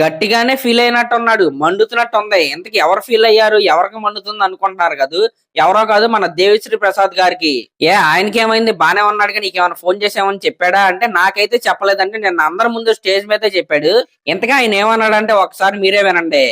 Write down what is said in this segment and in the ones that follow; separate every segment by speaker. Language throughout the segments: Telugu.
Speaker 1: గట్టిగానే ఫీల్ అయినట్టున్నాడు. మండుతున్నట్టుంది. ఇంతకీ ఎవరు ఫీల్ అయ్యారు? ఎవరికి మండుతుంది అనుకుంటున్నారు కదూ! ఎవరో కాదు మన దేవిశ్రీ ప్రసాద్ గారికి. ఆయనకేమైంది? బానే ఉన్నాడుగా, నీకేమైనా ఫోన్ చేసామని చెప్పాడా అంటే, నాకైతే చెప్పలేదంటే నిన్న అందరి ముందు స్టేజ్ మీదే చెప్పాడు. ఇంతకీ ఆయన ఏమన్నాడంటే ఒకసారి మీరే వినండి.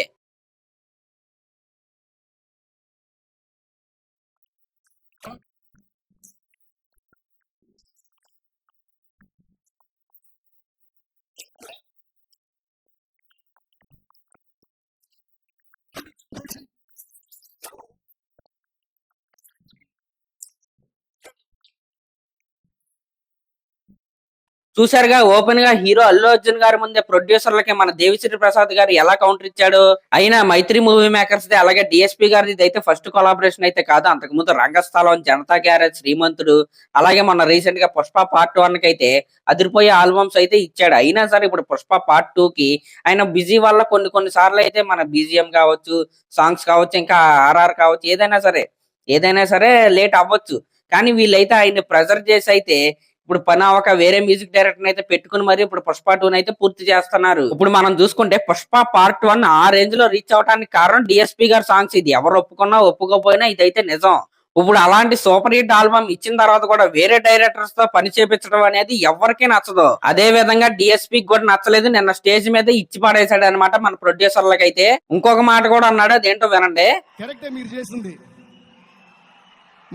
Speaker 1: చూసారుగా, ఓపెన్ గా హీరో అల్లు అర్జున్ గారి ముందే ప్రొడ్యూసర్లకి మన దేవిశ్రీ ప్రసాద్ గారు ఎలా కౌంటర్ ఇచ్చాడు. అయినా మైత్రి మూవీ మేకర్స్ ది అలాగే డిఎస్పీ గారిది అయితే ఫస్ట్ కొలాబరేషన్ అయితే కాదు. అంతకు ముందు రంగస్థలం, జనతా గ్యారేజ్, శ్రీమంతుడు, అలాగే మొన్న రీసెంట్ గా పుష్ప పార్ట్ 1 కి అయితే అదిరిపోయే ఆల్బమ్స్ అయితే ఇచ్చాడు. అయినా సరే ఇప్పుడు పుష్ప పార్ట్ 2 కి ఆయన బిజీ వల్ల కొన్ని సార్లు అయితే మన బీజిఎం కావచ్చు, సాంగ్స్ కావచ్చు, ఇంకా ఆర్ఆర్ కావచ్చు, ఏదైనా సరే లేట్ అవ్వచ్చు. కానీ వీళ్ళైతే ఆయన్ని ప్రెజర్ చేసి అయితే ఇప్పుడు పని అవ్వక వేరే మ్యూజిక్ డైరెక్టర్ అయితే పెట్టుకుని మరి ఇప్పుడు పుష్ప 2 అయితే పూర్తి చేస్తున్నారు. ఇప్పుడు మనం చూసుకుంటే పుష్ప పార్ట్ 1 ఆ రేంజ్ లో రీచ్ అవడానికి కారణం డిఎస్పీ గారి సాంగ్స్. ఇది ఎవరు ఒప్పుకున్నా ఒప్పుకోపోయినా ఇదైతే నిజం. ఇప్పుడు అలాంటి సూపర్ హిట్ ఆల్బమ్ ఇచ్చిన తర్వాత కూడా వేరే డైరెక్టర్స్ తో పని చేపించడం అనేది ఎవరికీ నచ్చదు. అదే విధంగా డిఎస్పీ కూడా నచ్చలేదు. నిన్న స్టేజ్ మీద ఇచ్చి పడేశాడు అనమాట మన ప్రొడ్యూసర్లకి అయితే. ఇంకొక మాట కూడా అన్నాడు, అదేంటో వినండి.
Speaker 2: కరెక్టే మీరు చేసింది.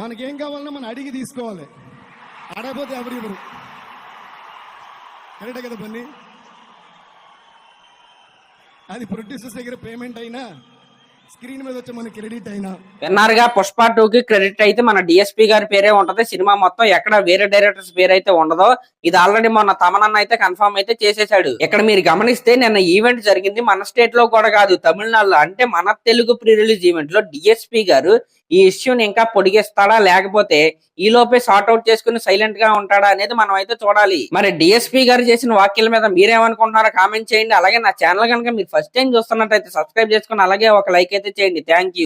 Speaker 2: మనకేం కావాలన్నా మనం అడిగి తీసుకోవాలి, అడగపోతే ఎవరు ఇవ్వరు. కరెక్టే కదా బన్నీ? అది ప్రొడ్యూసర్స్ దగ్గర పేమెంట్ అయినా, స్క్రీన్ మీద వచ్చి మన క్రెడిట్ అయినా.
Speaker 1: విన్నారుగా, పుష్ప 2 కి క్రెడిట్ అయితే మన డిఎస్పీ గారి పేరే ఉంటది. సినిమా మొత్తం ఎక్కడ వేరే డైరెక్టర్స్ పేరు అయితే ఉండదు. ఇది ఆల్రెడీ మొన్న తమనన్న అయితే కన్ఫర్మ్ అయితే చేసేసాడు. ఇక్కడ మీరు గమనిస్తే నిన్న ఈవెంట్ జరిగింది మన స్టేట్ లో కూడా కాదు, తమిళనాడులో. అంటే మన తెలుగు ప్రీ రిలీజ్ ఈవెంట్ లో డిఎస్పీ గారు ఈ ఇష్యూని ఇంకా పొడిగిస్తాడా, లేకపోతే ఈ లోపే సార్ట్ అవుట్ చేసుకుని సైలెంట్ గా ఉంటాడా అనేది మనం అయితే చూడాలి. మరి డిఎస్పీ గారు చేసిన వ్యాఖ్యల మీద మీరేమనుకుంటున్నారో కామెంట్ చేయండి. అలాగే నా ఛానల్ కనుక మీరు ఫస్ట్ టైం చూస్తున్నట్టయితే సబ్స్క్రైబ్ చేసుకుని అలాగే ఒక లైక్ అయితే చేయండి. Thank you.